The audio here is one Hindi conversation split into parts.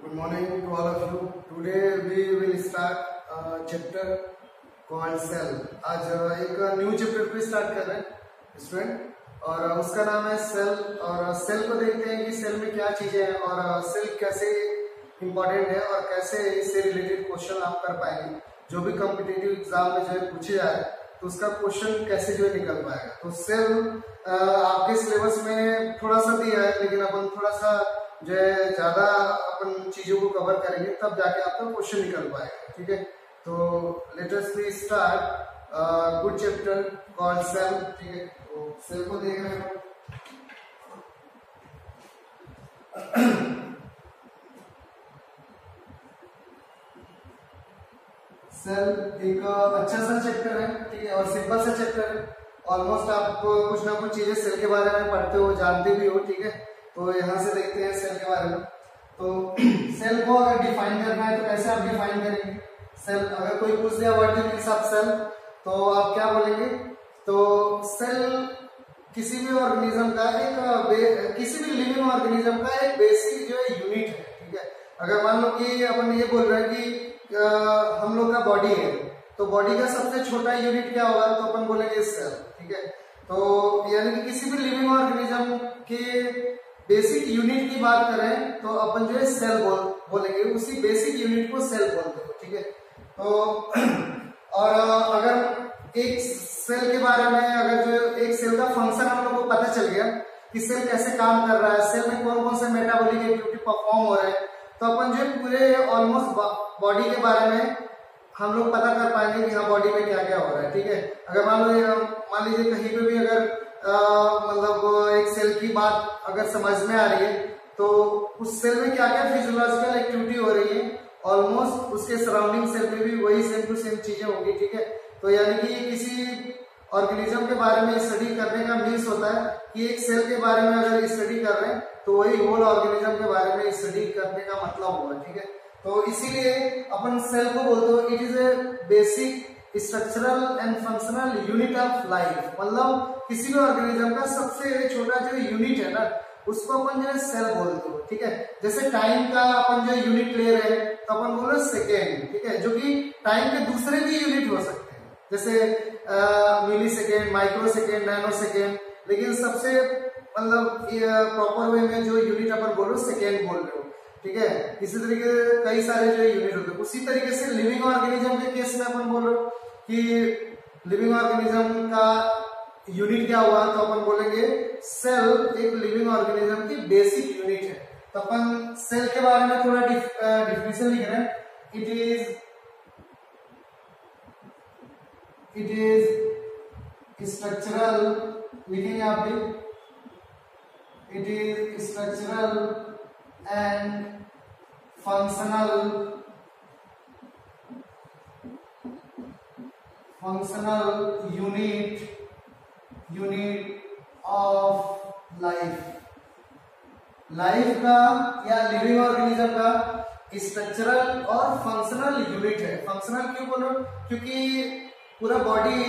Good morning to all of you. Today we will start a chapter called cell. आज एक न्यू चैप्टर पे स्टार्ट कर रहे हैं स्टूडेंट और उसका नाम है सेल। और सेल को देखते हैं कि सेल में क्या चीजें हैं और सेल कैसे इम्पोर्टेंट है और कैसे इससे रिलेटेड क्वेश्चन आप कर पाएंगे। जो भी कॉम्पिटिटिव एग्जाम में जो है पूछे जाए तो उसका क्वेश्चन कैसे जो है निकल पाएगा। तो सेल आपके सिलेबस में थोड़ा सा दिया है, लेकिन अपन थोड़ा सा जो है ज्यादा अपन चीजों को कवर करेंगे तब जाके आपका क्वेश्चन निकल पाएगा। ठीक है, तो let us we start good chapter called cell. ठीक है, तो सेल को देख रहे हैं। सेल एक अच्छा सा चैप्टर है, ठीक है, और सिंपल सा चैप्टर है। ऑलमोस्ट आप कुछ ना कुछ चीजें सेल के बारे में पढ़ते हो, जानते भी हो। ठीक है, तो यहाँ से देखते हैं सेल के बारे में। तो सेल को अगर डिफाइन करना है तो कैसे आप डिफाइन करेंगे सेल? अगर कोई पूछ दिया what is means of cell तो आप क्या बोलेंगे? तो सेल किसी भी ऑर्गेनिज्म का किसी भी लिविंग ऑर्गेनिज्म का एक बेसिक जो है यूनिट है। ठीक है, अगर मान लो कि अपन ये बोल रहे हैं कि हम लोग का बॉडी है, तो बॉडी का सबसे छोटा यूनिट क्या होगा? तो अपन बोलेंगे सेल। ठीक है, तो यानी कि किसी भी लिविंग ऑर्गेनिज्म के बेसिक यूनिट की बात करें तो अपन जो है सेल बोलेंगे, उसी बेसिक यूनिट को सेल बोलते हैं। ठीक है, तो और अगर एक सेल के बारे में अगर जो एक सेल का फंक्शन हम लोग को पता चल गया कि सेल कैसे काम कर रहा है, सेल में कौन कौन से मेटाबॉलिक एक्टिविटी परफॉर्म हो रहे हैं, तो अपन जो पूरे ऑलमोस्ट बॉडी के बारे में हम लोग पता कर पाएंगे कि हाँ बॉडी में क्या क्या हो रहा है। ठीक है, अगर मान लीजिए कहीं पे भी अगर मतलब एक सेल की बात अगर समझ में आ रही है तो उस सेल में क्या क्या फिजियोलॉजिकल एक्टिविटी हो रही है, ऑलमोस्ट उसके सराउंडिंग सेल में भी वही सेम टू सेम चीजें होंगी। ठीक है, तो यानी कि किसी ऑर्गेनिज्म के बारे में स्टडी करने का मीन्स होता है कि एक सेल के बारे में अगर स्टडी कर रहे हैं तो वही होल ऑर्गेनिज्म के बारे में स्टडी करने का मतलब होगा। ठीक है, तो इसीलिए अपन सेल को बोलते हो it is a basic structural and functional unit of life. मतलब किसी भी ऑर्गेनिज्म का सबसे छोटा जो यूनिट है ना, उसको अपन जो है सेल बोलते हो। ठीक है, जैसे टाइम का अपन जो यूनिट ले रहे हैं तो अपन बोल रहे सेकेंड। ठीक है, जो कि टाइम के दूसरे भी यूनिट हो सकते हैं, जैसे millisecond, microsecond, nanosecond, लेकिन सबसे मतलब प्रॉपर वे में जो यूनिट अपन बोल रहे हो सेकेंड बोल रहे हो। ठीक है, इसी तरीके कई सारे जो यूनिट होते हैं। उसी तरीके से लिविंग ऑर्गेनिज्म के केस में अपन बोल रहे हो कि लिविंग ऑर्गेनिज्म का यूनिट क्या हुआ, तो अपन बोलेंगे सेल एक लिविंग ऑर्गेनिज्म की बेसिक यूनिट है। तो अपन सेल के बारे में थोड़ा डिफिनेशन लिख रहे हैं। इट इज स्ट्रक्चरल, लिखेंगे आप भी, it is structural and functional unit of life का या लिविंग ऑर्गेनिज्म का स्ट्रक्चरल और फंक्शनल यूनिट है। फंक्शनल क्यों बोलो? क्योंकि पूरा बॉडी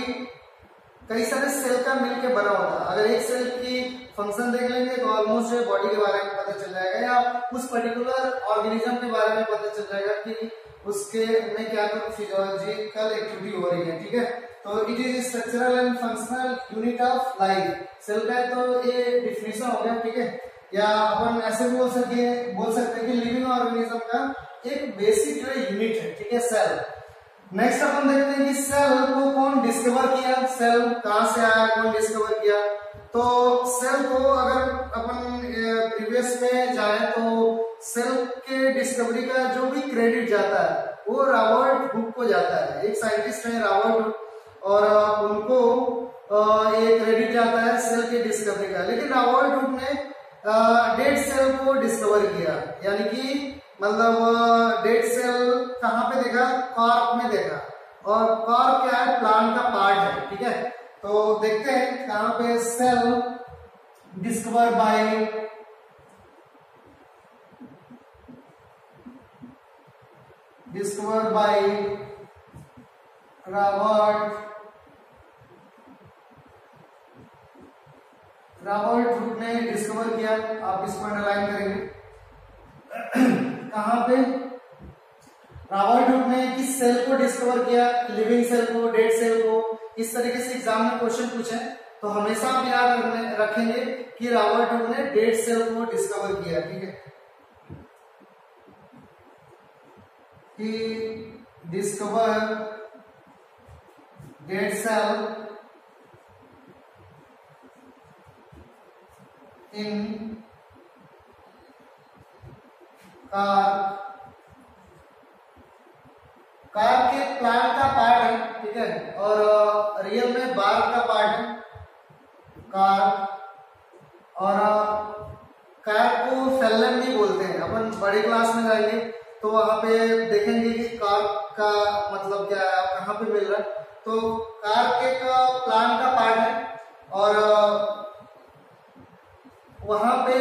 कई सारे सेल का मिलके बना होता है। अगर एक सेल की फंक्शन देख लेंगे तो ऑलमोस्ट बॉडी के बारे में पता चल जाएगा, या उस पर्टिकुलर ऑर्गेनिज्म के बारे में पता चल जाएगा कि उसके में क्या फिजियोलॉजिकल एक्टिविटी हो रही है। ठीक है, तो it is structural and functional unit of life. Cell का तो ये डिफिनेशन हो गया। ठीक है, या अपन ऐसे भी बोल सकते हैं कि लिविंग ऑर्गेनिज्म का एक बेसिक जो यूनिट है। ठीक है, सेल। नेक्स्ट अपन देखते हैं कि सेल को कौन डिस्कवर किया, सेल कहां से आया, कौन डिस्कवर किया। तो सेल को अगर अपन प्रीवियस में जाए तो सेल के डिस्कवरी का जो भी क्रेडिट जाता है वो रॉबर्ट हुक को जाता है। एक साइंटिस्ट है रॉबर्ट हुक, और उनको ये क्रेडिट जाता है सेल के डिस्कवरी का। लेकिन रॉबर्ट हुक ने डेड सेल को डिस्कवर किया, यानी कि मतलब डेड सेल कहाँ पे देखा? कॉर्क में देखा। और कॉर्क क्या है? प्लांट का पार्ट है। ठीक है, तो देखते हैं कहाँ पे cell discover by Robert Hooke ने डिस्कवर किया। आप इसको अंडरलाइन करेंगे। कहाँ पे रॉबर्ट हुक ने किस सेल को डिस्कवर किया, लिविंग सेल को, डेड सेल को, इस तरीके से एग्जाम में क्वेश्चन पूछे तो हमेशा आप याद रखेंगे कि रॉबर्ट हुक ने डेड सेल को डिस्कवर किया। ठीक है, कि डिस्कवर डेड सेल इन कार के प्लांट का पार्ट है। ठीक है, और रियल में बार्क का पार्ट है कार, और कार को फेलन भी बोलते हैं। अपन बड़े क्लास में जाएंगे तो वहां पे देखेंगे कि कार का मतलब क्या है, कहाँ पे मिल रहा है। तो कार के प्लांट का पार्ट है, और वहां पे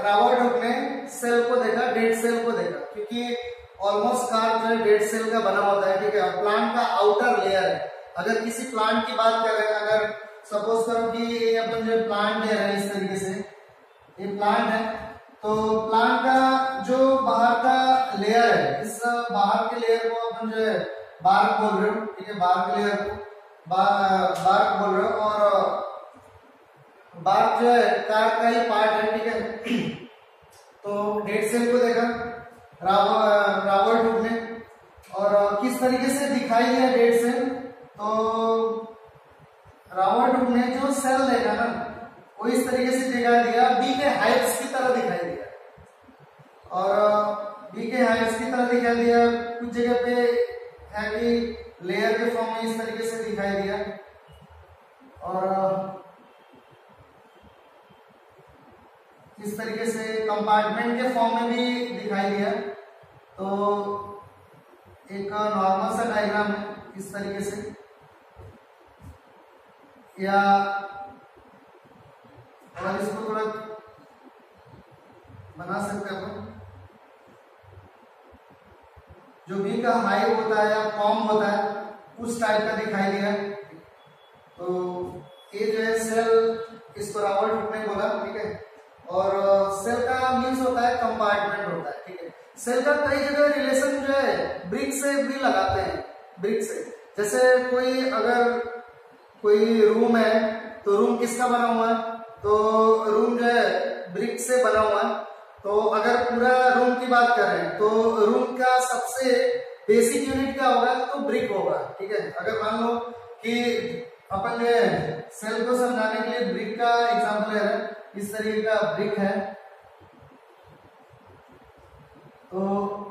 रॉबर्ट हुक ने सेल को देखा, डेड सेल को देखा, क्योंकि ऑलमोस्ट कार जो है डेड सेल का बना होता है। ठीक है, प्लांट का आउटर लेयर है। अगर किसी प्लांट की बात कर रहे हैं, अगर सपोज करो कि ये अपन जो प्लांट ले रहे हैं, इस तरीके से ये प्लांट है, तो प्लांट का जो बाहर का लेयर है, इस बाहर के लेयर को अपन जो है बार्क बोल रहे हो। ठीक है, बार्क लेयर को बार्क बोल रहे हो, और बार्क जो है कार का ही पार्ट है। ठीक है, तो डेड सेल को देखा रॉबर्ट हुक ने, और किस तरीके से दिखाई दिया डेड सेल, तो रॉबर्ट हुक ने जो सेल देखा ना वो इस तरीके से दिखाई दिया, बी के हाइट्स की तरह दिखाई दिया, और बी के हाइट्स की तरह दिखाई दिया। कुछ जगह पे है कि लेयर के फॉर्म में इस तरीके से दिखाई दिया, और इस तरीके से कंपार्टमेंट के फॉर्म में भी दिखाई दिया। तो एक नॉर्मल सा डायग्राम है इस तरीके से, या और इसको थोड़ा बना सकते हैं। जो बी का हाइट होता है या फॉर्म होता है उस टाइप का दिखाई दिया। तो ये जो है सेल, इसको रॉबर्ट हुक ने बोला। ठीक है, और सेल का मीन्स होता है कंपार्टमेंट होता है। ठीक है, सेल का कई जगह रिलेशन जो है ब्रिक से भी लगाते हैं, ब्रिक से। जैसे अगर कोई रूम है तो रूम किसका बना हुआ है, तो रूम जो है ब्रिक से बना हुआ है। तो अगर पूरा रूम की बात करें तो रूम का सबसे बेसिक यूनिट क्या होगा, तो ब्रिक होगा। ठीक है, अगर मान लो कि अपन जो है सेल को समझाने के लिए ब्रिक का एग्जाम्पल ले रहे हैं, इस तरीके का ब्रिक है, तो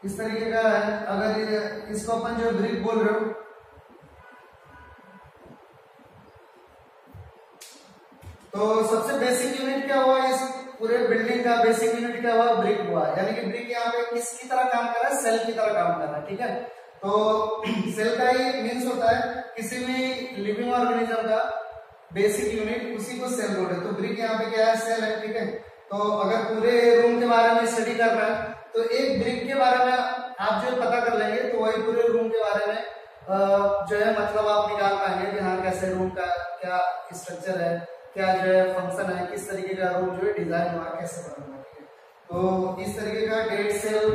इस तरीके का है। अगर इसको अपन जो ब्रिक बोल रहे हो, तो सबसे बेसिक यूनिट क्या हुआ, इस पूरे बिल्डिंग का बेसिक यूनिट क्या हुआ, ब्रिक हुआ। यानी कि ब्रिक यहाँ पे किसकी तरह काम कर रहा है, सेल की तरह काम कर रहा है। ठीक है, तो सेल का ही मीन्स होता है किसी भी लिविंग ऑर्गेनिज्म का बेसिक यूनिट, उसी को सेल बोलते हैं। तो ब्रिक यहाँ पे क्या है, सेल है। ठीक है, तो अगर पूरे रूम के बारे में स्टडी कर रहे हैं तो एक ब्रिक के बारे में आप जो पता कर लेंगे तो वही पूरे रूम के बारे में जो है मतलब आप निकाल पाएंगे कि हाँ कैसे रूम का क्या स्ट्रक्चर है, क्या जो है फंक्शन है, किस तरीके का रूम जो है डिजाइन हुआ, कैसे बना हुआ। ठीक है, तो इस तरीके का डेड सेल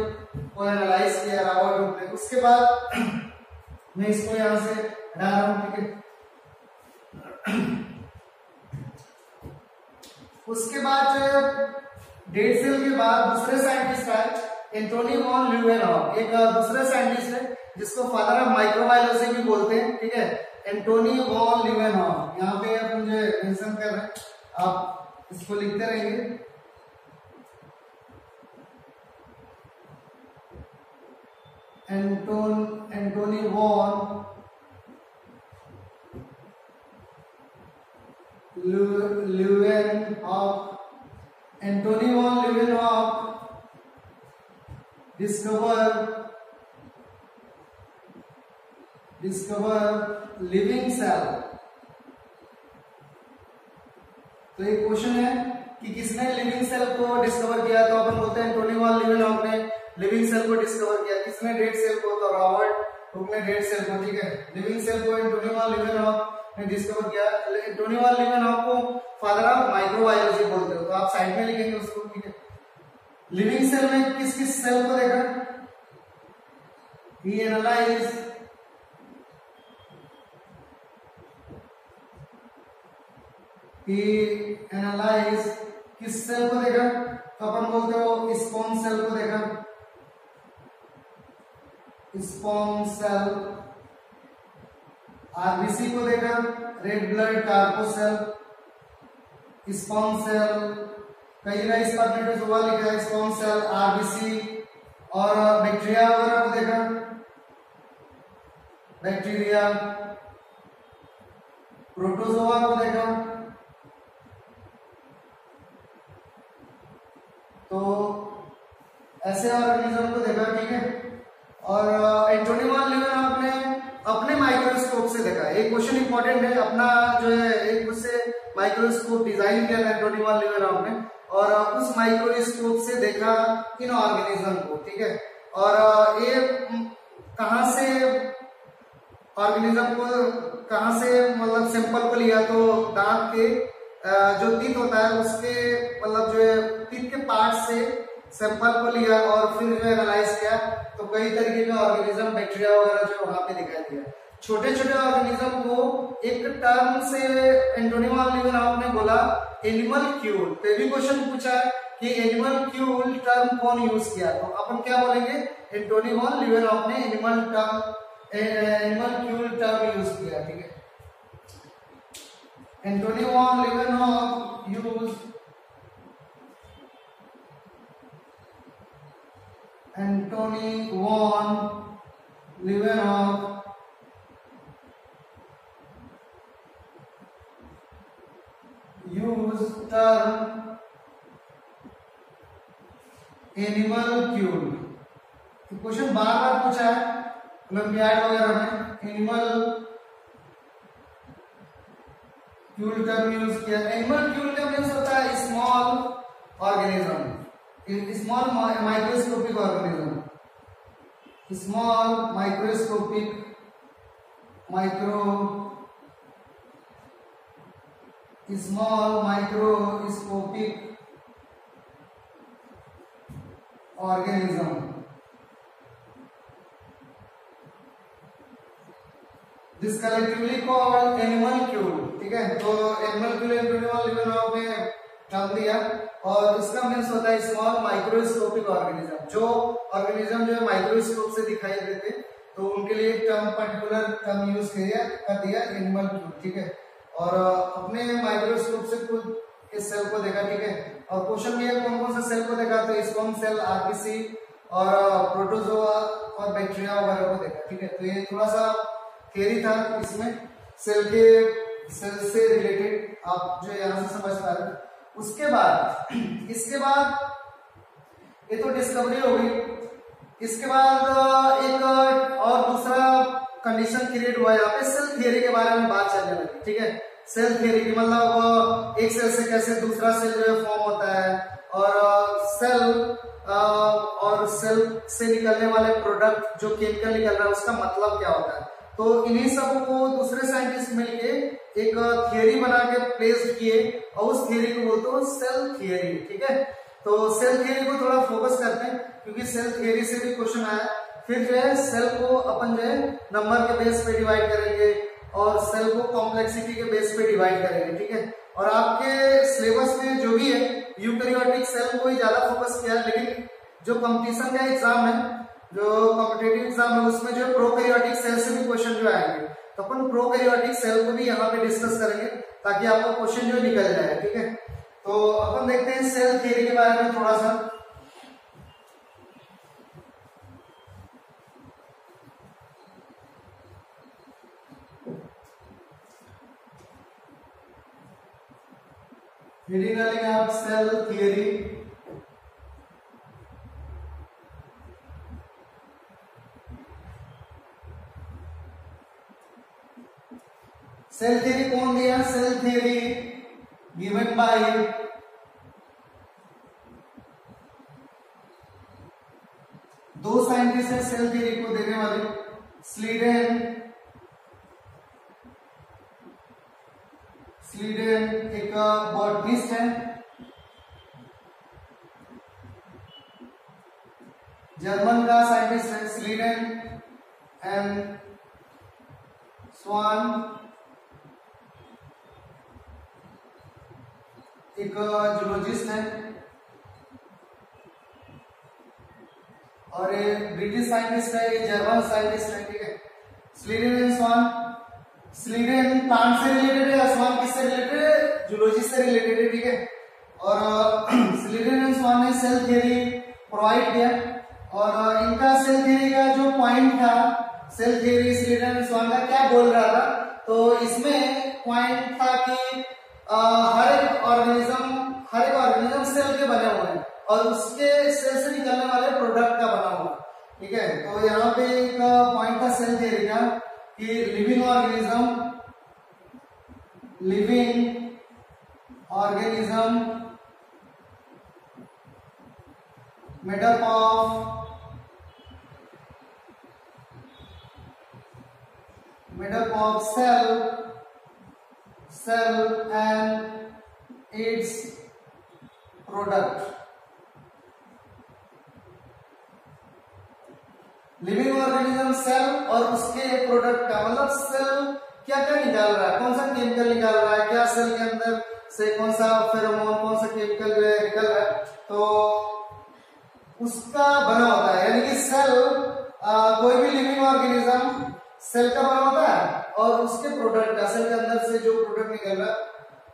को एनालाइज किया रॉबर्ट हुक ने। उसके बाद मैं इसको यहां से हटा रहा हूं। ठीक है, उसके बाद जो है डेड सेल के बाद दूसरे साइंटिस्ट आए, एंटोनी वॉन ल्यूवेनहॉफ। एक दूसरे साइंटिस्ट है जिसको फादर ऑफ माइक्रोबायोलॉजी भी बोलते हैं। ठीक है, एंटोनी वॉन ल्यूवेनहॉफ, यहाँ पे आप मुझे मेंशन कर रहे हैं, आप इसको लिखते रहेंगे। Anthony von Leeuwenhoek, Anthony von Leeuwenhoek discover living cell। तो एक क्वेश्चन है कि किसने लिविंग सेल को डिस्कवर किया, तो अपन बोलते हैं एंटोनी वॉन ल्यूवेनहॉफ ने लिविंग सेल को डिस्कवर किया। किसने डेड सेल को, तो रॉबर्ट हुक ने डेड सेल को, ठीक है, लिविंग सेल को एंटोनी वॉन लीवेनहॉक ने डिस्कवर किया। एंटोनी वॉन लीवेनहॉक को फादर ऑफ माइक्रोबायोलॉजी बोलते हो, तो आप साइड में लिखेंगे उसको, ठीक है। लिविंग सेल में किस किस सेल को देखा? ही एनालाइज किस सेल को देखा? तो अपन बोलते हो स्पॉन सेल को देखा, स्पॉन सेल। आरबीसी को देखा, रेड ब्लड कार्पोसेल, स्पॉन सेल, कई जगह स्पर्मेटोजोआ लिखा है, स्पॉन सेल, आरबीसी। और बैक्टीरिया वगैरह को देखा, बैक्टीरिया, प्रोटोजोआ को देखा। तो ऐसे ऑर्गेनिज्म को देखा, ठीक है। और एंटोनी वॉन लीवेनहॉक ने अपने माइक्रोस्कोप से देखा। एक क्वेश्चन इंपॉर्टेंट है, अपना जो है एक उससे माइक्रोस्कोप डिजाइन किया था एंटोनी वॉन लीवेनहॉक ने, और उस माइक्रोस्कोप से देखा इन ऑर्गेनिज्म को, ठीक है। और ये कहां से ऑर्गेनिज्म को, कहां से मतलब सैंपल को लिया? तो दांत के जो टीथ होता है उसके मतलब जो है टीथ के पार्ट से सैंपल को लिया और फिर जो एनालाइज किया। तो कई तरीके के ऑर्गेनिज्म, बैक्टीरिया वगैरह जो वहां पे दिखाई दिया। छोटे छोटे ऑर्गेनिज्म को एक टर्म से एंटोनी वॉन लीवेनहॉक ने बोला एनिमलक्यूल। तो भी क्वेश्चन पूछा है कि एनिमलक्यूल टर्म कौन यूज किया? तो अपन क्या बोलेंगे? एंटोनी वॉन लीवेनहॉक ने एनिमलक्यूल टर्म यूज किया, ठीक है। Anthony von Leeuwenhoek use Anthony von Leeuwenhoek used term animalcule। Question बार बार पूछा है ओलंपियाड वगैरह में, एनिमलक्यूल टर्म यूज किया। एनिमलक्यूल का मीन्स होता है small organism, small microscopic organism, small microscopic organism. This collectively called animalcule, ठीक है। तो एनिमलक्यूल एंटोनी वॉन लीवेनहॉक ने नाम दिया, और इसका मीन्स होता है स्मॉल माइक्रोस्कोपिक ऑर्गेनिज्म। जो ऑर्गेनिज्म जो है माइक्रोस्कोप से दिखाई देते, तो उनके लिए एक टर्म, पर्टिकुलर टर्म यूज कर दिया एनिमलक्यूल, ठीक है। और अपने माइक्रोस्कोप से खुद इस सेल को देखा, ठीक है। और क्वेश्चन में कौन कौन से सेल को देखा? तो स्पर्म सेल, आरबीसी और प्रोटोजोआ और बैक्टीरिया वगैरह को देखा, ठीक है। तो ये थोड़ा सा थियरी था इसमें, सेल से रिलेटेड, आप जो यहाँ से समझ पा रहे हैं। उसके बाद इसके बाद ये तो डिस्कवरी हो गई। इसके बाद एक और दूसरा कंडीशन क्रिएट हुआ यहाँ पे, सेल थियरी के बारे में बात चलने लगी, ठीक है। सेल थियरी की मतलब एक सेल से कैसे दूसरा सेल जो है फॉर्म होता है, और सेल से निकलने वाले प्रोडक्ट जो केमिकल निकल रहा है उसका मतलब क्या होता है। तो इन्हीं सब को दूसरे साइंटिस्ट मिलके एक थियरी बना के प्लेस किए, और उस थियरी को बोलते हो सेल थियरी, ठीक है। तो सेल थियरी को थोड़ा फोकस करते हैं, क्योंकि सेल थियरी से भी क्वेश्चन आया। फिर जो है सेल को अपन जो है नंबर के बेस पे डिवाइड करेंगे, और सेल को कॉम्प्लेक्सिटी के बेस पे डिवाइड करेंगे, ठीक है। और आपके सिलेबस में जो भी है यूकैरियोटिक सेल को ही ज्यादा फोकस किया, लेकिन जो कंपटीशन का एग्जाम है, जो कॉम्पिटिटिव एग्जाम है, उसमें जो प्रोकैरियोटिक सेल से भी क्वेश्चन जो आएंगे, तो अपन प्रोकैरियोटिक सेल को भी यहाँ पे डिस्कस करेंगे, ताकि आपका क्वेश्चन जो निकल जाए, ठीक है। तो अपन देखते हैं सेल थियरी के बारे में थोड़ा सा। रीडिंग आप सेल थियरी। सेल थियरी कौन दिया? सेल थियरी गिवन बाय दो साइंटिस्ट है सेल थियरी को देने वाले, स्लीडेन एक बॉटनिस्ट है, जर्मन का साइंटिस्ट है स्लीडेन एंड स्वान, एक जूलॉजिस्ट है, और ये ब्रिटिश साइंटिस्ट है, ये जर्मन साइंटिस्ट है, ठीक है। Schleiden and Schwann, Schleiden plant से रिलेटेड है, स्वान किससे रिलेटेड है, जूलॉजी से रिलेटेड है, ठीक है। और स्लीडेन एंड स्वान ने सेल थ्योरी प्रोवाइड किया, और इनका सेल थ्योरी का जो पॉइंट था, सेल थ्योरी स्लीडेन एंड स्वान का क्या बोल रहा था, तो इसमें पॉइंट था कि हर एक ऑर्गेनिज्म सेल के बने हुए हैं और उसके सेल से निकलने वाले प्रोडक्ट का बना हुआ, ठीक है। तो यहाँ पे एक पॉइंट था सेल थ्योरी का कि living organism made up of cell and its product। Living organism cell और उसके प्रोडक्ट का मतलब सेल क्या क्या निकाल रहा है, कौन सा केमिकल निकाल रहा है, क्या सेल के अंदर से कौन सा फेरोमोन, कौन सा केमिकल निकल रहा है, तो उसका बना होता है। यानी कि सेल कोई भी लिविंग ऑर्गेनिज्म सेल का बना होता है और उसके प्रोडक्ट का, सेल के अंदर से जो प्रोडक्ट निकल रहा है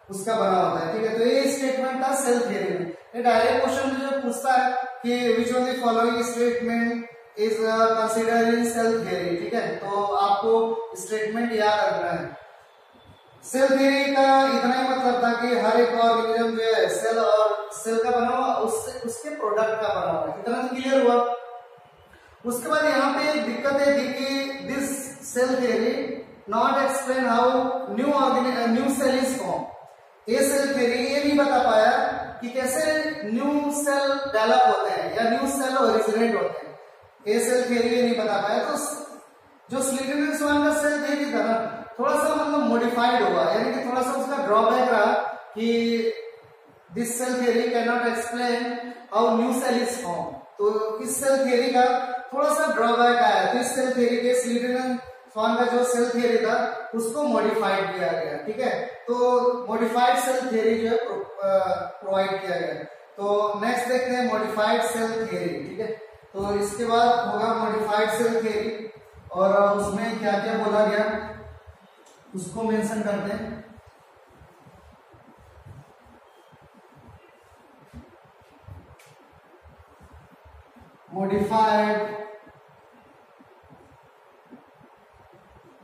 उसका बना होता है, ठीक है। तो ये स्टेटमेंट था सेल थ्योरी में। ये डायरेक्ट क्वेश्चन जो पूछता है कि which of the following statement is considered in cell theory, ठीक है। तो आपको स्टेटमेंट याद रखना है। सेल थ्योरी का इतना ही मतलब था कि हर एक ऑर्गेनिज्म जो है सेल का बना हुआ, उसके प्रोडक्ट का बना हुआ, इतना तो क्लियर हुआ। उसके बाद यहाँ पे एक दिक्कत है कि this cell theory not explain how new cell is form. ये सेल थ्योरी ये नहीं बता पाया कि कैसे न्यू सेल डेवलप होते हैं या न्यू सेल ओरिजिनेट होते हैं, ये सेल थ्योरी ये नहीं बता पाया। तो जो स्लीडेन एंड स्वान का सेल थ्योरी था ना, थोड़ा सा मतलब मॉडिफाइड हुआ, यानी कि थोड़ा सा उसका ड्रॉबैक रहा कि this cell theory can not explain how new cell is form. तो इस सेल थ्योरी का थोड़ा सा ड्रॉबैक आया, तो इस सेल थ्योरी के स्लीडेन एंड स्वान का जो सेल थ्योरी था उसको मॉडिफाइड किया गया, ठीक है। तो मॉडिफाइड सेल थ्योरी जो है प्रोवाइड किया गया। तो नेक्स्ट देखते हैं मॉडिफाइड सेल थ्योरी, ठीक है। तो इसके बाद होगा मॉडिफाइड सेल थ्योरी, और उसमें क्या क्या बोला गया उसको मेंशन करते हैं।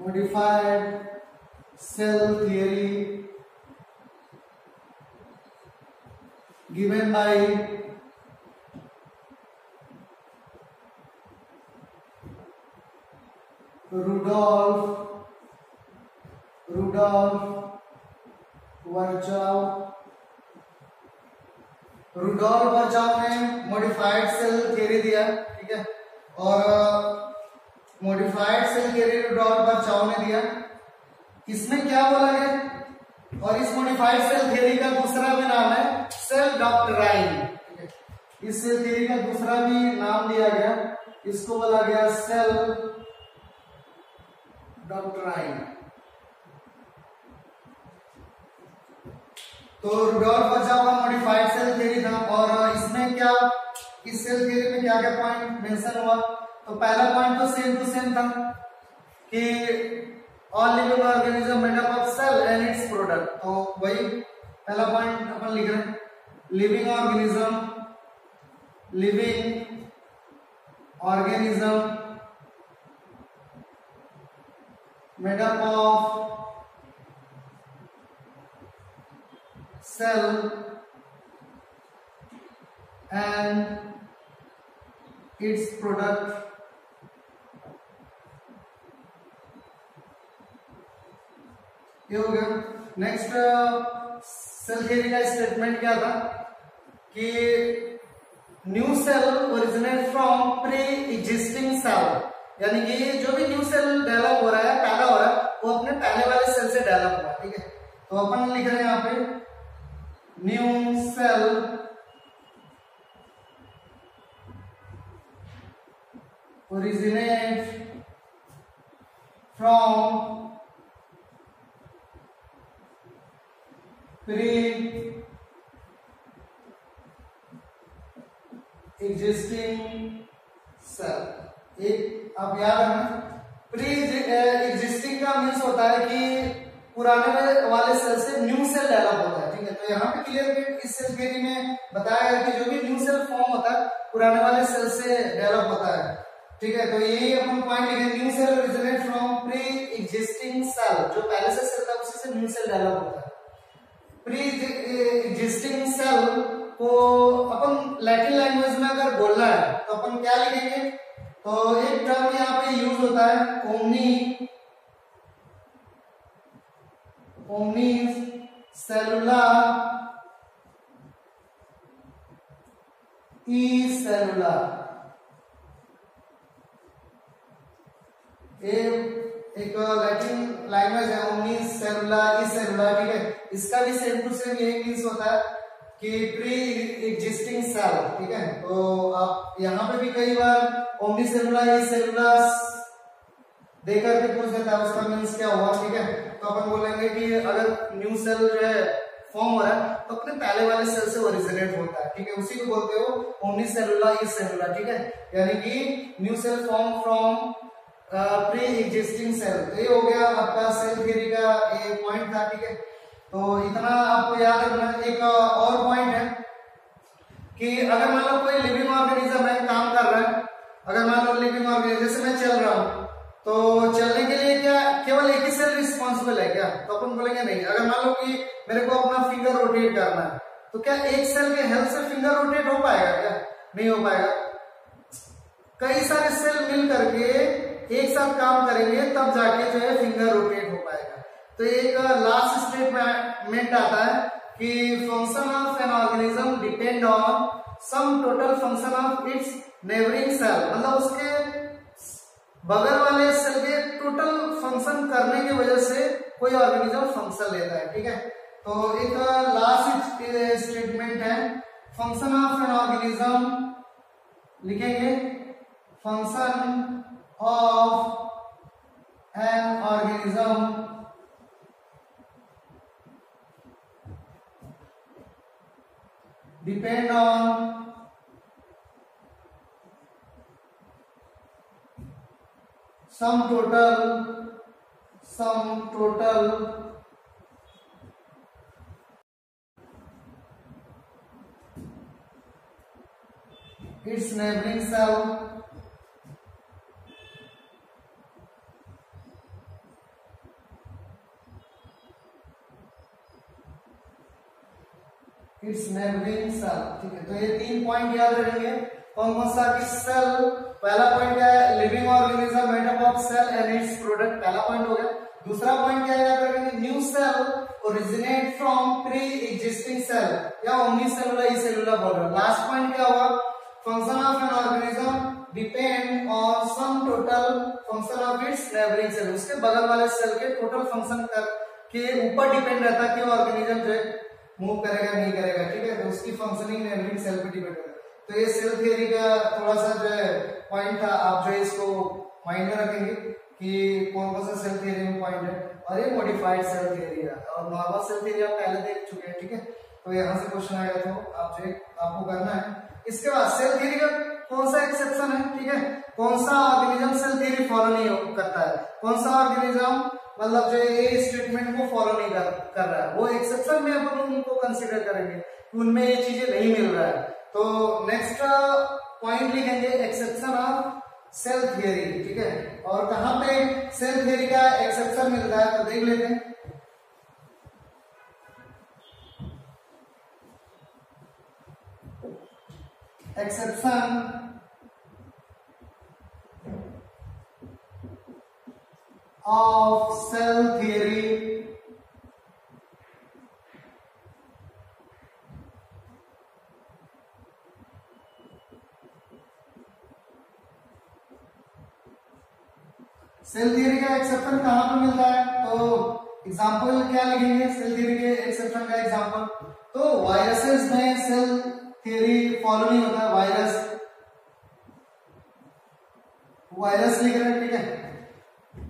modified cell theory given by Rudolf वर्चाव ने मॉडिफाइड सेल थ्योरी दिया, ठीक है। और मॉडिफाइड सेल थ्योरी रुडोल्फ वर्चाव ने दिया। इसमें क्या बोला गया, और इस मॉडिफाइड सेल थ्योरी का दूसरा भी नाम है सेल डॉक्ट्राइन, ठीक है। इस सेल थ्योरी का दूसरा भी नाम दिया गया, इसको बोला गया सेल डॉक्ट्राइन। तो रुडोल्फ वर्चाव का मॉडिफाइड सेल थ्योरी था, और इसमें क्या, इस सेल थ्योरी में क्या क्या पॉइंट मेंशन हुआ। तो पहला पॉइंट तो सेम टू सेम था कि all living organism made up of cell and its product. तो वही पहला पॉइंट अपन लिख रहे हैं, living organism made up of cell and its product। ये हो गया। नेक्स्ट सेल थ्योरी का स्टेटमेंट क्या था कि new cell originate from pre existing cell, यानी कि जो भी न्यू सेल डेवलप हो रहा है, पैदा हो रहा है, वो अपने पहले वाले सेल से डेवलप हुआ, ठीक है। तो अपन लिख रहे हैं यहाँ पे new cell originate from pre-existing cell। एक आप याद रखना, प्री एग्जिस्टिंग का मीन्स होता है कि पुराने वाले सेल से न्यू सेल डेवलप होता है, ठीक है। तो यहाँ पे क्लियर कट इस सेल थ्योरी में बताया है कि जो भी न्यू सेल फॉर्म होता है पुराने वाले सेल से डेवलप होता है, ठीक है। तो यही अपन पॉइंट लिखे, new cell originate from pre existing cell, जो पहले से सेल था उसी से न्यू सेल डेवलप होता है। प्री एग्जिस्टिंग सेल को अपन लैटिन लैंग्वेज में अगर बोलना है तो अपन क्या लिखेंगे, तो एक टर्म यहाँ पे यूज होता है ओमनी सेलुलर ई सेलुलर। एक लैटिन लैंग्वेज है ओमनी सेलुलर ई सेलुलर, ठीक है। इसका भी सेम टू सेम यही मीन्स होता है कि प्री एग्जिस्टिंग सेल, ठीक है। तो आप यहाँ पे भी कई बार ओमनी सेलुलर ई सेलुलर देकर के पूछ देता है उसका मीन्स क्या हुआ, ठीक है। तो अपन बोलेंगे कि अगर न्यू सेल जो है फॉर्म हो रहा है तो अपने पहले वाले सेल से ओरिजिनेट होता है, ठीक है। उसी को बोलते हो ओमनी सेलुलर ई सेलुलर, ठीक है। यानी कि new cell form from pre existing cell. तो ये हो गया आपका सेल थ्योरी का ये पॉइंट था, ठीक है। तो इतना आपको याद रखना। एक और पॉइंट है कि अगर मान लो कोई लिविंग ऑर्गेनिज्म है, काम कर रहा है, अगर मान लो लिविंग ऑर्गेनिज्म, जैसे मैं चल रहा हूं तो चलने के लिए क्या केवल एक ही सेल रिस्पॉन्सिबल है क्या, तो अपन बोलेंगे नहीं। अगर मान लो कि मेरे को अपना फिंगर रोटेट करना है तो क्या एक सेल के हेल्प से फिंगर रोटेट हो पाएगा क्या, नहीं हो पाएगा। कई सारे सेल मिल करके एक साथ काम करेंगे तब जाके जो है फिंगर रोटेट हो पाएगा। तो एक लास्ट स्टेटमेंट आता है कि function of an organism depend on sum total function of its neighbouring cell, मतलब उसके बगल वाले सेल के टोटल फंक्शन करने की वजह से कोई ऑर्गेनिज्म फंक्शन लेता है, ठीक है। तो एक लास्ट स्टेटमेंट है, फंक्शन ऑफ एन ऑर्गेनिज्म लिखेंगे, function of an organism depend on sum total its neighboring cell, its neighboring cell, ठीक है। तो ये 3 पॉइंट याद रखेंगे। कौन कौन सा कि सेल, पहला पॉइंट क्या है, living organism made up of cell and its product, पहला पॉइंट हो गया। दूसरा पॉइंट क्या याद रखेंगे, new cell originate from pre existing cell या ओमनी सेलुलर ई सेलुलर बोल रहे हैं। लास्ट पॉइंट क्या हुआ, function of an organism depend on sum total function of its neighbouring cell, उसके बगल वाले सेल के टोटल फंक्शन के ऊपर डिपेंड रहता है कि ऑर्गेनिज्म जो है मूव करेगा नहीं करेगा, ठीक है। तो उसकी फंक्शनिंग नेबरिंग सेल पे डिपेंड करता है। तो ये सेल थ्योरी का थोड़ा सा जो है पॉइंट था, आप जो है इसको माइंड में रखेंगे कि कौन कौन सा सेल थ्योरी में पॉइंट है। और ये मॉडिफाइड सेल थ्योरी है और नॉर्मल सेल थ्योरी आप पहले देख चुके हैं, ठीक है। तो यहाँ से क्वेश्चन आएगा तो आप जो आपको करना है। इसके बाद सेल थ्योरी का कौन सा एक्सेप्शन है, ठीक है। कौन सा ऑर्गेनिज्म सेल थ्योरी फॉलो नहीं करता है, कौन सा ऑर्गेनिज्म मतलब जो ये स्टेटमेंट को फॉलो नहीं कर रहा है, वो एक्सेप्शन में अपन उनको कंसीडर करेंगे, उनमें ये चीजें नहीं मिल रहा है। तो नेक्स्ट पॉइंट लिखेंगे एक्सेप्शन ऑफ सेल थ्योरी, ठीक है। और कहां पे सेल थ्योरी का एक्सेप्शन मिलता है तो देख लेते हैं। Exception of cell theory cell theory का एक्सेप्शन कहाँ पे मिलता है? तो एग्जांपल क्या लिखेंगे सेल थियरी के एक्सेप्शन का एग्जांपल? तो वायरसेस में सेल थियरी फॉलो नहीं होता। वायरस लिख रहे हैं, ठीक है।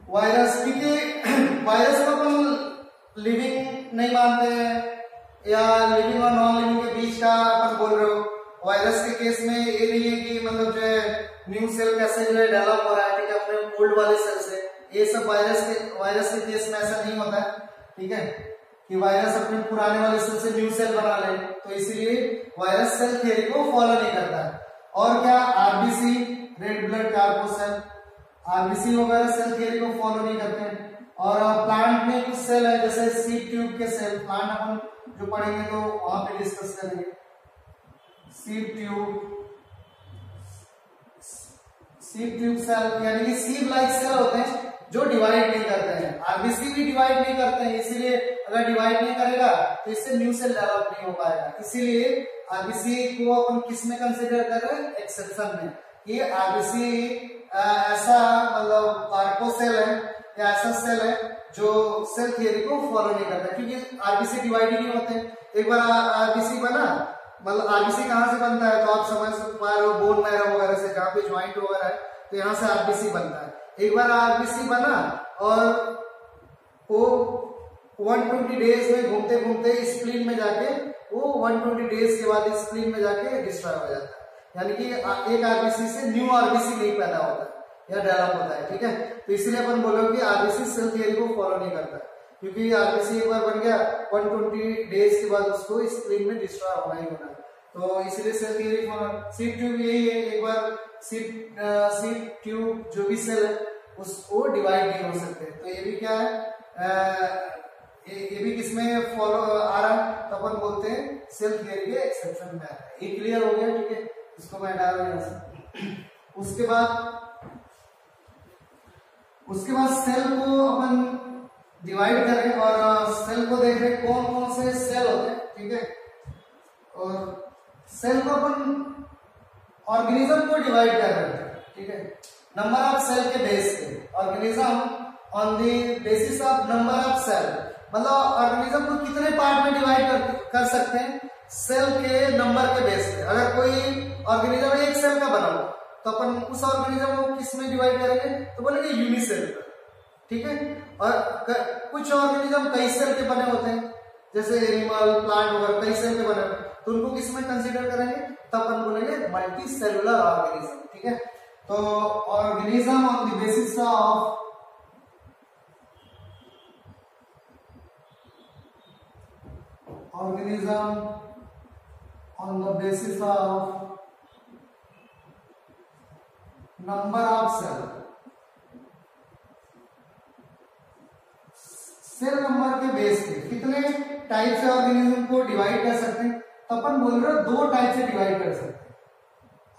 वायरस, क्योंकि वायरस को अपन लिविंग नहीं मानते हैं, या लिविंग और नॉन लिविंग के बीच का अपन बोल रहे हो। वायरस के केस में ये नहीं है कि मतलब जो है न्यू सेल कैसे जो है डेवलप हो रहा है, ठीक है, अपने ओल्ड वाले सेल से। ये सब वायरस के केस में ऐसा नहीं होता है, ठीक है, कि वायरस अपने पुराने वाले सेल से न्यू सेल बना ले। तो इसीलिए वायरस सेल थियरी को फॉलो नहीं करता है। और क्या? आरबीसी, रेड ब्लड कार्पोसेल, आरबीसी वगैरह सेल थियरी को फॉलो नहीं करते हैं। और प्लांट में कुछ सेल है जैसे सीड ट्यूब के सेल, प्लांट अपन जो पढ़ेंगे तो वहां पे डिस्कस करेंगे। सीड ट्यूब सेल यानी कि सीड लाइक सेल होते हैं जो डिवाइड नहीं करते हैं। आरबीसी भी डिवाइड नहीं करते हैं, इसीलिए अगर डिवाइड नहीं करेगा तो इससे न्यू सेल डेवलप नहीं हो पाएगा। इसीलिए आरबीसी को अपन किस में कंसीडर कर रहे हैं? एक्सेप्शन में। ये आरबीसी ऐसा मतलब कार्पोसेल है या ऐसा सेल है जो सेल थियरी को फॉलो नहीं करता, क्योंकि आरबीसी डिवाइड ही नहीं होते। एक बार आरबीसी बना, मतलब आरबीसी कहां से बनता है तो आप समझ पा रहे हो, बोन मैरो वगैरह से, जहां पे ज्वाइंट वगैरह है तो यहाँ से आरबीसी बनता है। एक बार आरबीसी बना और वो 120 डेज में घूमते घूमते स्प्लीन में जाके, वो 120 डेज के बाद स्प्लीन में जाके डिस्ट्रॉय हो जाता है। यानी कि एक आरबीसी से न्यू आरबीसी नहीं पैदा होता है या डेवलप होता है, ठीक है। तो इसलिए अपन बोलोगे कि आरबीसी सेल थियरी को फॉलो नहीं करता है, क्योंकि आरबीसी एक बार बन गया 120 डेज के बाद उसको स्प्लीन में डिस्ट्रॉय होना ही होना है। तो इसलिए cell theory follow. Seed tube यही है, एक बार सीड ट्यूब जो भी सेल है उसको डिवाइड नहीं हो सकते। तो ये भी क्या है, ये भी किसमें फॉलो आ रहा है? तो अपन बोलते हैं सेल थियरी के एक्सेप्शन में आता है। ये क्लियर हो गया, ठीक है, इसको मैं डाल रहा हूं। उसके बाद सेल को अपन डिवाइड कर रहे हैं और सेल को देख रहे हैं कौन कौन से सेल होते हैं, ठीक है। और सेल को अपन ऑर्गेनिज्म को डिवाइड कर रहे हैं, ठीक है, नंबर ऑफ सेल के बेस पे। Organism on the basis of number of cell, मतलब ऑर्गेनिज्म को कितने पार्ट में डिवाइड कर सकते हैं? सेल के नंबर के बेस पे। अगर कोई ऑर्गेनिज्म एक सेल का बना हो तो अपन उस ऑर्गेनिज्म को किस में डिवाइड करेंगे? तो बोलेंगे यूनिसेलुलर, ठीक है। और कुछ ऑर्गेनिज्म कई सेल के बने होते हैं, जैसे एनिमल, प्लांट वगैरह कई सेल के बने होते हैं, तो उनको किस में कंसीडर करेंगे? तब अपन बोलेंगे मल्टी सेलुलर ऑर्गेनिज्म, ठीक है। तो organism on the basis of number of cell number के बेस पे कितने टाइप से ऑर्गेनिज्म को डिवाइड कर सकते हैं? तो अपन बोल रहे हैं दो टाइप से डिवाइड कर सकते हैं।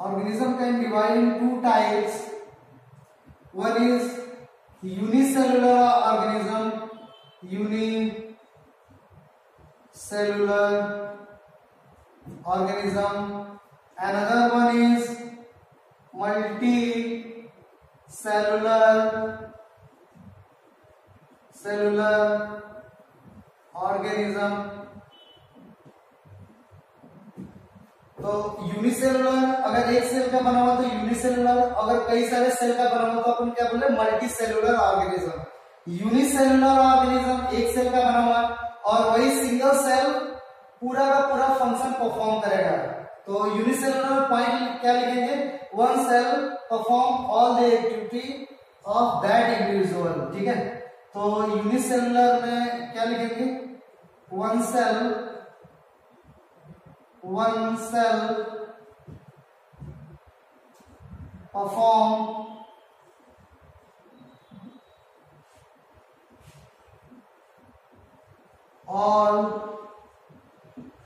Organism can divide in two types. One is unicellular organism, unicellular organism. Another one is cellular organism। तो यूनिसेलुलर अगर एक सेल का बना हुआ तो यूनिसेलुलर, अगर कई सारे सेल का बना हुआ तो अपन क्या बोले? Multi cellular organism. Unicellular organism एक सेल का बना हुआ और वही सिंगल सेल पूरा का पूरा फंक्शन परफॉर्म करेगा। तो यूनिसेलुलर पॉइंट क्या लिखेंगे? One cell perform all the activity of that individual, ठीक है। तो यूनिसेलुलर में क्या लिखेंगे? One cell perform all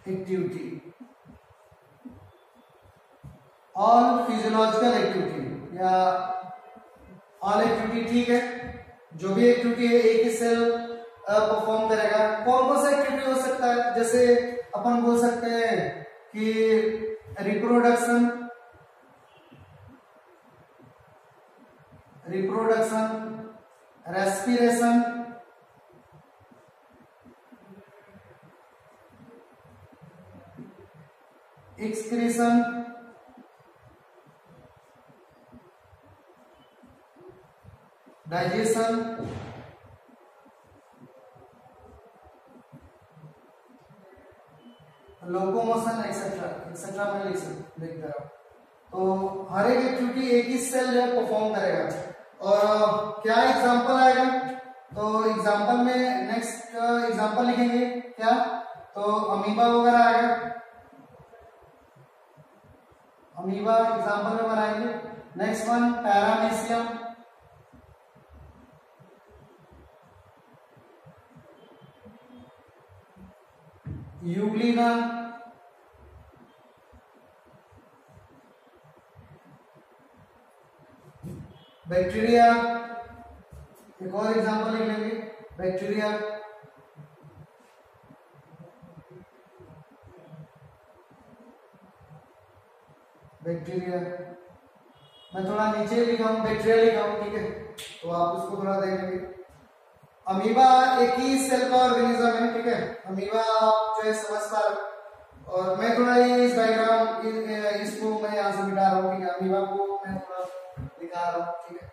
activity, all physiological activity या ऑल एक्टिविटी, ठीक है। जो भी एक्टिविटी है एक ही सेल परफॉर्म करेगा। कौन कौन सा एक्टिविटी हो सकता है? जैसे अपन बोल सकते हैं कि reproduction respiration, excretion, digestion, locomotion etcetera etcetera मैं लिख दे रहा हूं। तो हर एक क्योंकि एक ही सेल जो है परफॉर्म करेगा। और क्या एग्जांपल आएगा, तो एग्जांपल में नेक्स्ट एग्जांपल लिखेंगे क्या, तो अमीबा वगैरह आएगा, अमीबा एग्जांपल में बनाएंगे। Next one paramecium, Euglena, bacteria, एक और एग्जांपल लिख लेंगे बैक्टीरिया, बैक्टीरिया, मैं थोड़ा नीचे लिखा हूं बैक्टीरिया लिखा हूं, ठीक है, तो आप उसको थोड़ा देखेंगे। अमीबा एक ही सेल का ऑर्गेनिज्म है, ठीक है, अमीबा आप जो है समझ पा रहे हो। और मैं थोड़ा ये इस डायग्राम इसको मैं यहाँ से मिटा रहा हूँ, ठीक है, अमीबा को मैं थोड़ा दिखा रहा हूँ, ठीक है।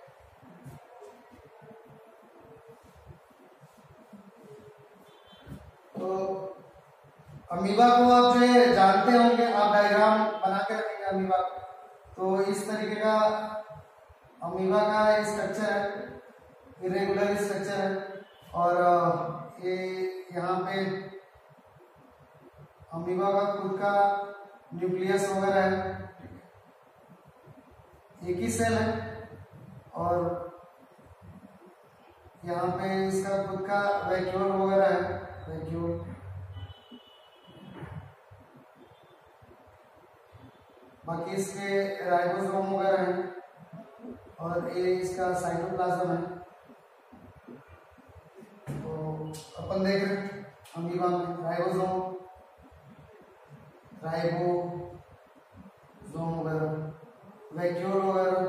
तो अमीबा को आप जो है जानते होंगे, आप डायग्राम बना के रखेंगे अमीबा को। तो इस तरीके का अमीबा का स्ट्रक्चर है, इरेगुलर स्ट्रक्चर है। और ये यहाँ पे अमीबा का खुद का न्यूक्लियस वगैरह है, एक ही सेल है। और यहाँ पे इसका खुद का वैक्यूल वगैरह है, वैक्यूल। बाकी इसके राइबोसोम वगैरह है और ये इसका साइटोप्लाज्म है। अपन देख रहे हैं अमीबा में राइबोसोम, वगैरह, वैक्यूल वगैरह,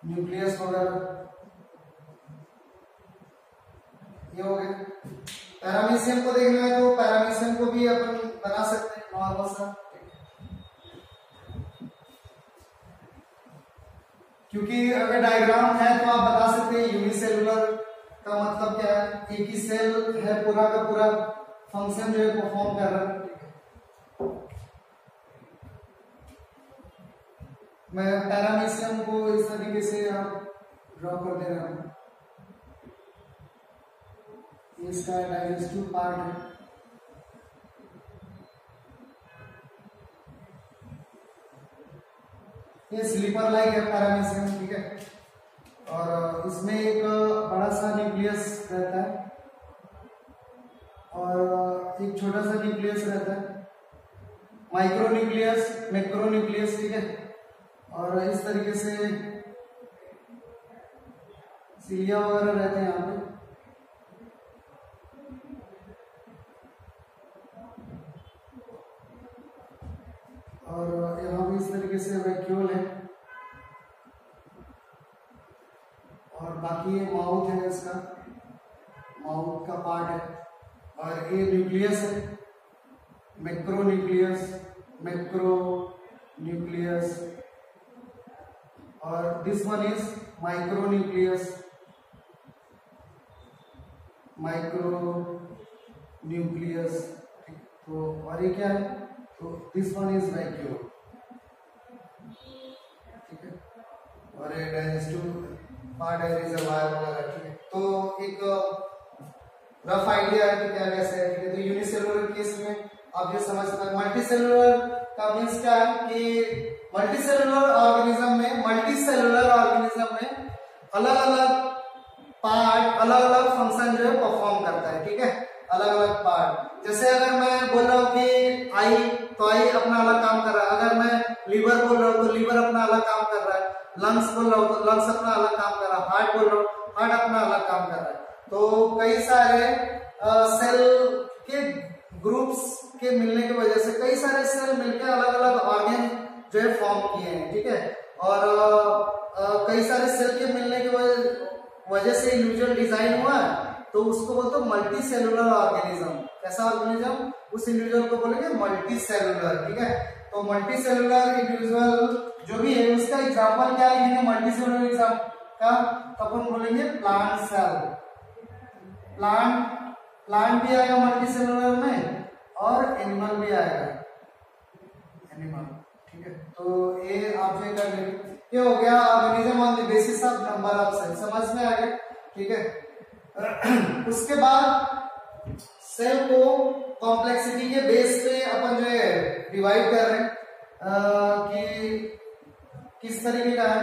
न्यूक्लियस वगैरह, ये हो गए। पैरामीशियम को देखना है तो पैरामीशियम को भी अपन बना सकते हैं नॉर्मल सा, क्योंकि अगर डायग्राम है तो आप बता सकते हैं यूनिसेलुलर का मतलब क्या है, एक ही सेल है पूरा का पूरा फंक्शन जो है परफॉर्म कर रहा है। मैं पैरामीशियम को इस तरीके से आप ड्रॉ कर दे रहा हूं, इसका डाइजेस्टिव पार्ट है। ये स्लीपर लाइक है पैरामीशियम, ठीक है। और इसमें एक बड़ा सा न्यूक्लियस रहता है और एक छोटा सा न्यूक्लियस रहता है, माइक्रो न्यूक्लियस, मैक्रो न्यूक्लियस, ठीक है। और इस तरीके से सीलिया वगैरह रहते हैं यहाँ पे। और यहाँ भी इस तरीके से वैक्यूल है और बाकी ये माउथ है, इसका माउथ का पार्ट है। और ये न्यूक्लियस है, मैक्रो न्यूक्लियस, मैक्रो न्यूक्लियस। और this one is micro nucleus, micro nucleus, तो और ये क्या है, तो दिस वन इज वैक्यूल, ठीक है। और ये डाइजेस्टिव पार्ट है, रिजर्वायर वगैरह, ठीक है। तो एक रफ आइडिया है कि क्या कैसे है, ठीक है। तो यूनिसेलुलर केस में आप ये समझ सकते हैं। मल्टीसेलुलर का मीन्स क्या है कि मल्टीसेलुलर ऑर्गेनिज्म में अलग अलग पार्ट अलग अलग फंक्शन जो है परफॉर्म करता है, ठीक है, अलग अलग पार्ट। जैसे अगर मैं बोल रहा हूँ कि आई, तो आई अपना अलग काम कर रहा है। अगर मैं लीवर बोल रहा हूँ तो लीवर अपना अलग काम कर रहा है। लंग्स बोल रहा हूँ तो लंग्स अपना अलग काम कर रहा है। हार्ट बोल रहा हूँ, हार्ट अपना अलग काम कर रहा है। तो कई सारे सेल के ग्रुप्स के मिलने की वजह से कई सारे सेल मिलकर अलग अलग ऑर्गन जो है फॉर्म किए हैं, ठीक है। और कई सारे सेल के मिलने की वजह से इंडिविजुअल डिजाइन हुआ है, तो उसको बोलते हैं मल्टी सेलुलर ऑर्गेनिज्म। कैसा ऑर्गेनिज्म? उस इंडिविजुअल को बोलेंगे मल्टी सेलुलर। ठीक है, तो मल्टी सेलुलर इंडिविजुअल जो भी है उसका एग्जाम्पल क्या लिखेंगे मल्टी सेलुलर एग्जाम का? तो अपन बोलेंगे प्लांट सेल। प्लांट भी आएगा मल्टी सेलुलर में और एनिमल भी आएगा, एनिमल। ठीक है, तो ये आप जो कर लेंगे, ये हो गया organism on the basis of number of cell. समझ में आ गया? ठीक है। उसके बाद सेल को कॉम्प्लेक्सिटी के बेस पे अपन जो है डिवाइड कर रहे हैं कि किस तरीके का है।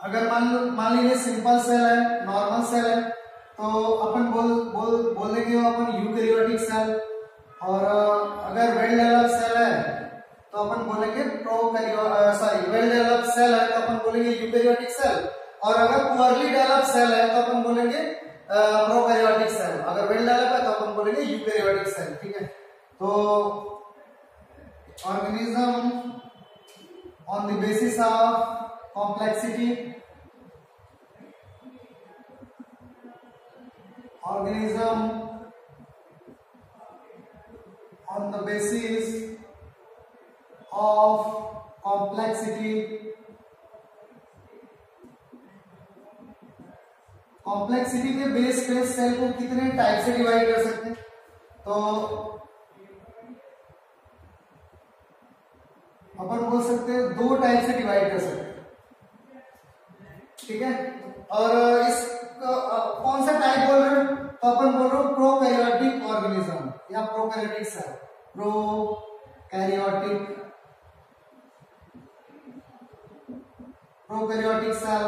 अगर मान लीजिए सिंपल सेल है, नॉर्मल सेल है, तो अपन बोल देंगे अपन यूकैरियोटिक सेल। और अगर वेल डेवलप्ड सेल है तो अपन बोलेंगे वेल डेवलप्ड सेल है तो अपन बोलेंगे यूकैरियोटिक सेल। और अगर पुअरली डेवलप्ड सेल है तो अपन बोलेंगे प्रोकैरियोटिक सेल। अगर वेल डेवलप्ड है तो अपन बोलेंगे यूकैरियोटिक सेल। ठीक है, तो organism on the basis of complexity, organism on the basis of complexity। Complexity के बेस पे सेल को कितने टाइप से डिवाइड कर सकते हैं? तो अपन बोल सकते हैं दो टाइप से डिवाइड कर सकते हैं। ठीक है, और इस कौन सा टाइप बोल रहे हैं? तो अपन बोल रहे हो प्रोकैरियोटिक ऑर्गेनिज्म या प्रोकैरियोटिक सेल। प्रोकैरियोटिक सेल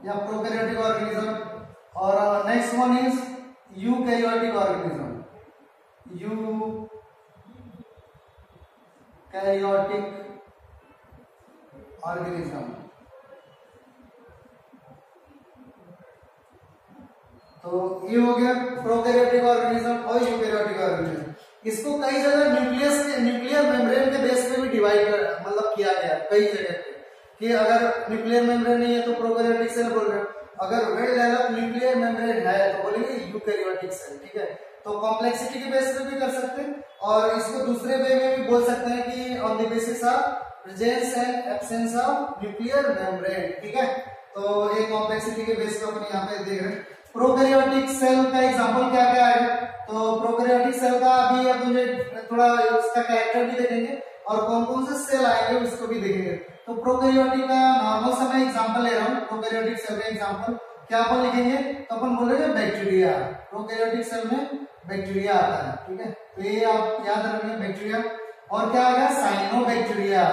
या प्रोकैरियोटिक ऑर्गेनिज्म। और next one is eukaryotic organism. Eukaryotic organism. तो ये हो गया प्रोकैरियोटिक ऑर्गेनिज्म और यूकैरियोटिक ऑर्गेनिज्म। इसको कई जगह न्यूक्लियर मेम्ब्रेन के बेस पे भी डिवाइड मतलब किया गया कई जगह पे कि अगर न्यूक्लियर मेम्ब्रेन नहीं है तो प्रोकैरियोटिक सेल बोल रहे हैं, अगर वेल डेवलप्ड न्यूक्लियर मेम्ब्रेन है तो बोलेंगे यूकैरियोटिक सेल। ठीक है, तो कॉम्प्लेक्सिटी के बेस पे भी कर सकते हैं और इसको दूसरे वे में भी बोल सकते हैं कि on the basis of presence and absence of nuclear membrane. ठीक है, तो ये कॉम्प्लेक्सिटी के बेस पे अपन यहाँ पे देख रहे हैं। प्रोकैरियोटिक सेल का एग्जांपल क्या क्या आएगा? तो प्रोकैरियोटिक सेल का अभी अपन थोड़ा उसका कैरेक्टर भी देखेंगे और कौन कौन से सेल आएंगे उसको भी देखेंगे। तो प्रोकैरियोटिक का नॉर्मल सा मैं एग्जांपल ले रहा हूँ। प्रोकैरियोटिक सेल का एग्जांपल क्या अपन लिखेंगे? तो अपन बोलेंगे बैक्टीरिया। प्रोकैरियोटिक सेल में बैक्टीरिया आता है। ठीक है, तो ये आप याद रखेंगे बैक्टीरिया। और क्या आ गया? साइनोबैक्टीरिया।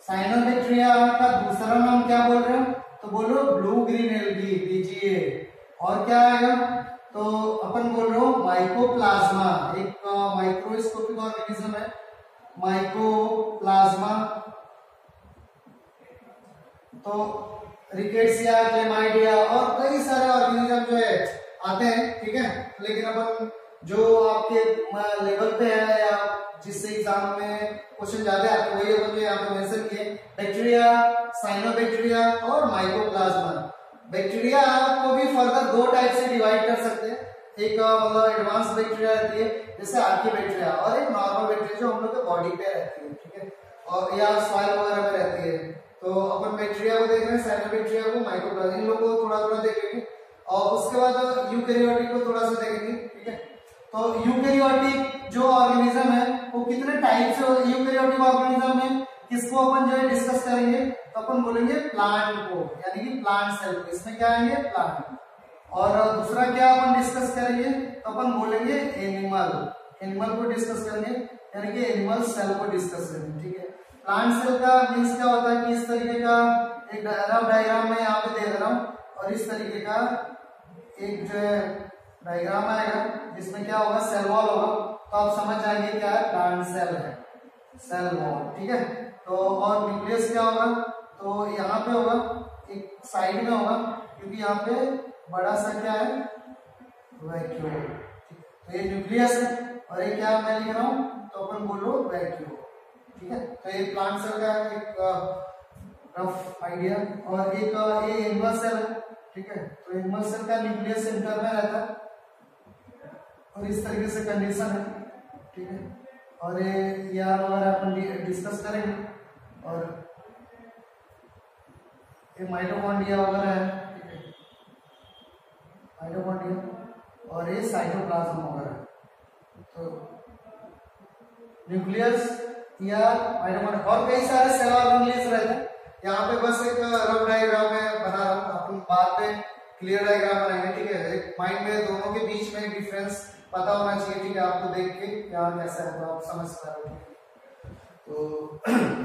साइनोबैक्टीरिया का दूसरा नाम क्या बोल रहे हो? तो बोलो ब्लू ग्रीन एल्गी, BGA। और क्या आएगा? तो अपन बोल रहे हो माइकोप्लाज्मा। एक माइक्रोस्कोपिक ऑर्गेनिज्म है माइकोप्लाज्मा। तो रिकेट्सिया, क्लेमाइडिया और कई सारे ऑर्गेनिज्म जो है आते हैं। ठीक है, लेकिन अपन जो आपके लेवल पे है या जिससे एग्जाम में क्वेश्चन ज्यादा आते हैं वही अपन यहाँ पे मेंशन किए, बैक्टीरिया, साइनोबैक्टीरिया और माइकोप्लाज्मा। बैक्टीरिया को भी फर्दर दो टाइप से डिवाइड कर सकते हैं। एक मतलब एडवांस बैक्टीरिया रहती है जैसे आर्कीबैक्टीरिया, और एक नॉर्मल बैक्टीरिया जो हम लोग के बॉडी पे रहती है। ठीक है, और या सॉइल वगैरह में रहती है। तो अपन बैक्टीरिया को देख रहे हैं, साइनोबैक्टीरिया को, माइकोप्लाज्मा, इन लोगों को थोड़ा थोड़ा देखेंगे और उसके बाद यूकैरियोटिक को थोड़ा सा देखेंगे। ठीक है, तो यूकैरियोटिक जो ऑर्गेनिज्म है वो कितने टाइप से यूकैरियोटिक ऑर्गेनिज्म में किसको अपन जो है डिस्कस करेंगे? तो अपन बोलेंगे प्लांट को, यानी कि प्लांट सेल को। इसमें क्या आएंगे? प्लांट। और दूसरा क्या अपन डिस्कस करेंगे? तो अपन बोलेंगे एनिमल को डिस्कस करेंगे, यानी कि एनिमल सेल को डिस्कस करेंगे। ठीक है, प्लांट सेल का मीन्स क्या होता है कि इस तरीके का एक डायग्राम में यहाँ पे दे रहा हूँ और इस तरीके का एक जो है डायग्राम आएगा जिसमें क्या होगा? सेल वॉल होगा। तो आप समझ जाएंगे क्या है? प्लांट सेल है, सेल वॉल। ठीक है, तो और न्यूक्लियस क्या होगा? तो यहाँ पे होगा, एक साइड में होगा क्योंकि यहाँ पे बड़ा सा क्या है? वैक्यूल। तो ये न्यूक्लियस है और ये क्या मैं लिख रहा हूँ, तो अपन बोलो वैक्यूल। ठीक है, तो ये प्लांट सेल का एक रफ आइडिया। और एक ये एनिमल सेल है। ठीक है, तो एनिमल सेल का न्यूक्लियस सेंटर में रहता है और इस तरीके से कंडीशन है। ठीक है, और ये वगैरह अपन डिस्कस करेंगे। और ये माइटोकॉन्ड्रिया वगैरह है। ठीक है, माइटोकॉन्ड्रिया और ये साइटोप्लाज्म वगैरह। तो न्यूक्लियस या माइटोकॉन्ड्रिया और कई सारे सेल ऑर्गेनेल्स रहते हैं। यहाँ पे बस एक रफ डायग्राम में बना रहा हूँ, अपन बाद में क्लियर डायग्राम बनाएंगे। ठीक है, एक माइंड में दोनों के बीच में डिफरेंस पता होना चाहिए। ठीक है, आपको देख के क्या कैसा है तो आप समझ पा रहे हो। तो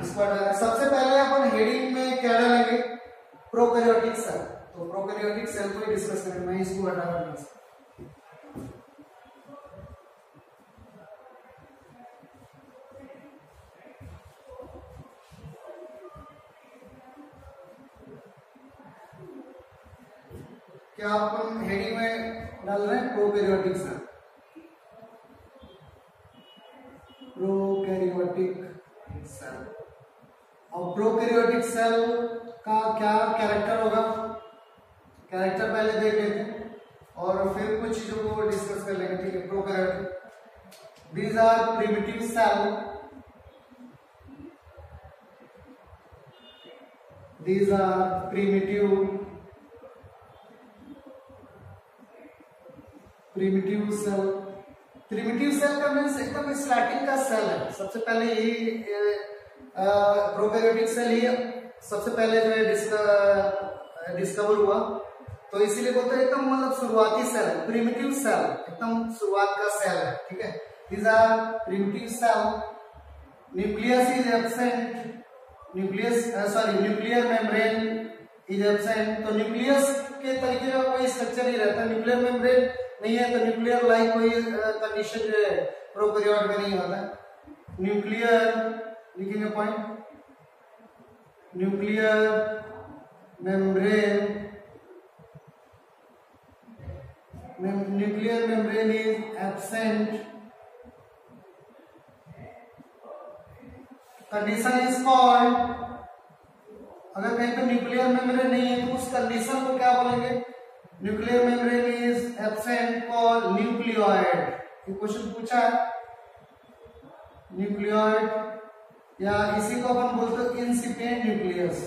इसको सबसे पहले अपन हेडिंग में क्या डालेंगे, प्रोकैरियोटिक सेल। तो प्रोकैरियोटिक सेल को डिस्कस करेंगे। मैं इसको हटा दूंगा। क्या अपन हेडिंग में डाल रहे हैं, प्रोकैरियोटिक सेल। Prokaryotic cell. और प्रोकैरियोटिक सेल का क्या कैरेक्टर होगा, कैरेक्टर पहले देख लेते हैं और फिर कुछ चीजों को डिस्कस कर लेंगे। ठीक है, prokaryotic, these are primitive cell, these are primitive cell. Primitive cell का मीन्स एकदम स्टार्टिंग का सेल है। सबसे पहले यही प्रोकैरियोटिक सेल ही सबसे पहले जो है डिस्कवर हुआ, तो इसीलिए बोलते हैं एकदम मतलब शुरुआती सेल है, प्रिमिटिव सेल, एकदम शुरुआत का सेल है। ठीक है, these are primitive cell. Nucleus is absent, nuclear membrane is absent. तो न्यूक्लियस के तरीके का कोई स्ट्रक्चर नहीं रहता, न्यूक्लियर मेम्ब्रेन नहीं है, तो न्यूक्लियर लाइक कोई कंडीशन जो है प्रोकैरियोट में नहीं होता। न्यूक्लियर लिखेंगे point, nuclear membrane is absent. Condition is called, अगर कहीं पे न्यूक्लियर मेम्ब्रेन नहीं है तो उस कंडीशन को क्या बोलेंगे, nuclear membrane is absent called nucleoid. ये क्वेश्चन पूछा है, न्यूक्लियोइड, या इसी को अपन बोलते हैं इंसिपिएंट न्यूक्लियस,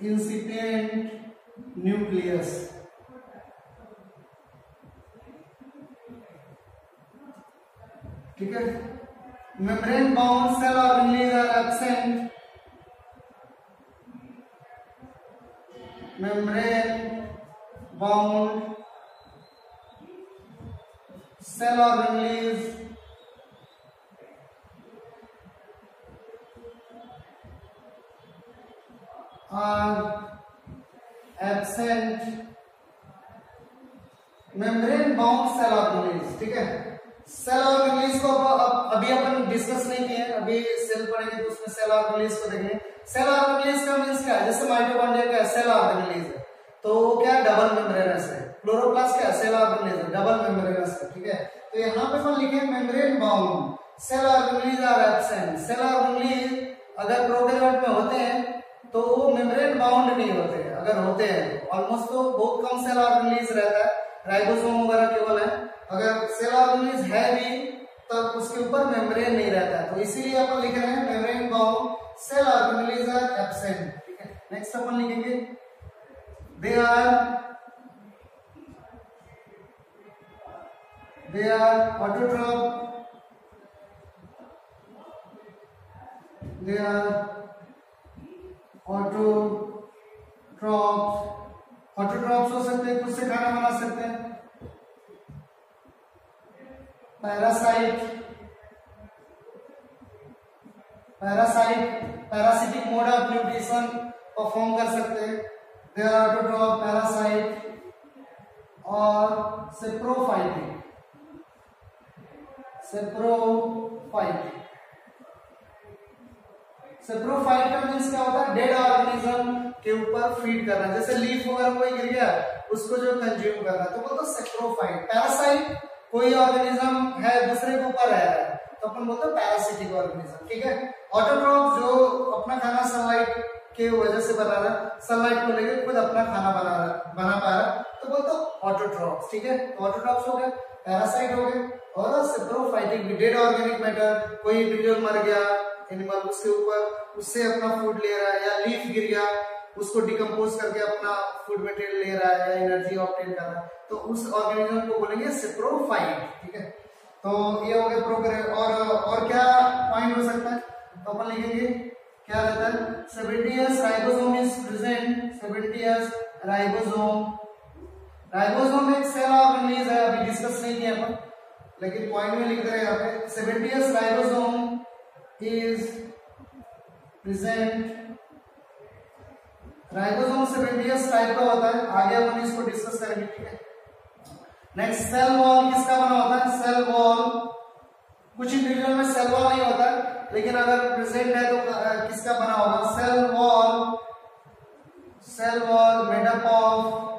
इंसिपिएंट न्यूक्लियस। ठीक है, membrane bound cell organelles are absent, membrane bound cell organelles are absent, membrane bound cell organelles। ठीक है, सेल ऑर्गेनेल्स को अभी अपन डिस्कस नहीं किए, अभी सेल पढ़ेंगे तो उसमें सेल ऑर्गेनेल्स को देखेंगे। सेल ऑर्गेनेल्स का मींस क्या है, जैसे माइटोकॉन्ड्रिया का सेल ऑर्गेनेल्स है, तो वो क्या डबल मेम्ब्रेनस है। क्लोरोप्लास्ट क्या सेल ऑर्गेनेल्स है, डबल मेम्ब्रेनस है। ठीक है, तो यहाँ पे अपन लिखे membrane bound cell organelles are absent. Cell organelles अगर प्रोकैरियोट में होते हैं तो वो मेम्ब्रेन बाउंड नहीं होते, अगर होते हैं ऑलमोस्ट तो बहुत कम सेल ऑर्गेनेल्स रहता है, राइबोसोम वगैरह केवल है। अगर सेल ऑर्गेनेल्स है भी तब उसके ऊपर मेम्ब्रेन नहीं रहता है, तो इसीलिए अपन लिख रहे हैं membrane bound cell organelles are absent. ठीक है, नेक्स्ट अपन लिखेंगे they are autotroph, they are autotrophs हो सकते हैं, खुद से खाना बना सकते हैं। Parasitic mode of nutrition perform कर सकते हैं। दे आर ऑटोट्रॉप, पैरासाइट और सेप्रोफाइटिक। सेप्रोफाइट का मीन्स क्या होता है, डेड ऑर्गेनिज्म के ऊपर फीड करना, जैसे लीफ वगैरह कोई गिर गया उसको जो कंज्यूम करना, तो बोलते हैं सेप्रोफाइट। पैरासाइट कोई ऑर्गेनिज्म है दूसरे के ऊपर रह रहा है तो अपन बोलते हैं पैरासिटिक ऑर्गेनिज्म, ठीक है। ऑटोट्रॉफ जो अपना खाना सनलाइट के वजह से बना रहा है, सनलाइट को लेकर खुद अपना खाना बना पा रहा है, तो बोलते हैं ऑटोट्रॉफ, ठीक है। ऑटोट्रॉफ हो गए, पैरासाइट हो गए, और सेप्रोफाइटिक डेड ऑर्गेनिक मैटर, कोई इंडिविजुअल मर गया एनिमल, उसके ऊपर उससे अपना फूड ले रहा है, या लीफ गिर गया उसको डिकम्पोज करके अपना फूड मटेरियल ले रहा है या एनर्जी ऑब्टेन कर रहा है, तो उस ऑर्गेनिज्म को बोलेंगे सेप्रोफाइट, ठीक है। तो ये हो गया प्रोकैरियोट। और क्या पॉइंट हो सकता है, तो अपन लिखेंगे क्या रहता है, 70s ribosome is present, 70s ribosome. Ribosome एक सेल ऑर्गेनेज है, अभी डिस्कस नहीं किया अपन, लेकिन पॉइंट में लिख रहे हैं यहाँ पे 70s ribosome is present. Ribosome 70s type का होता है, आगे अपन इसको डिस्कस करेंगे, ठीक है। नेक्स्ट सेल वॉल किसका बना होता है, सेल वॉल, कुछ इंडिविजुअल में सेल वॉल नहीं होता लेकिन अगर प्रेजेंट है तो किसका बना होगा, cell wall made up of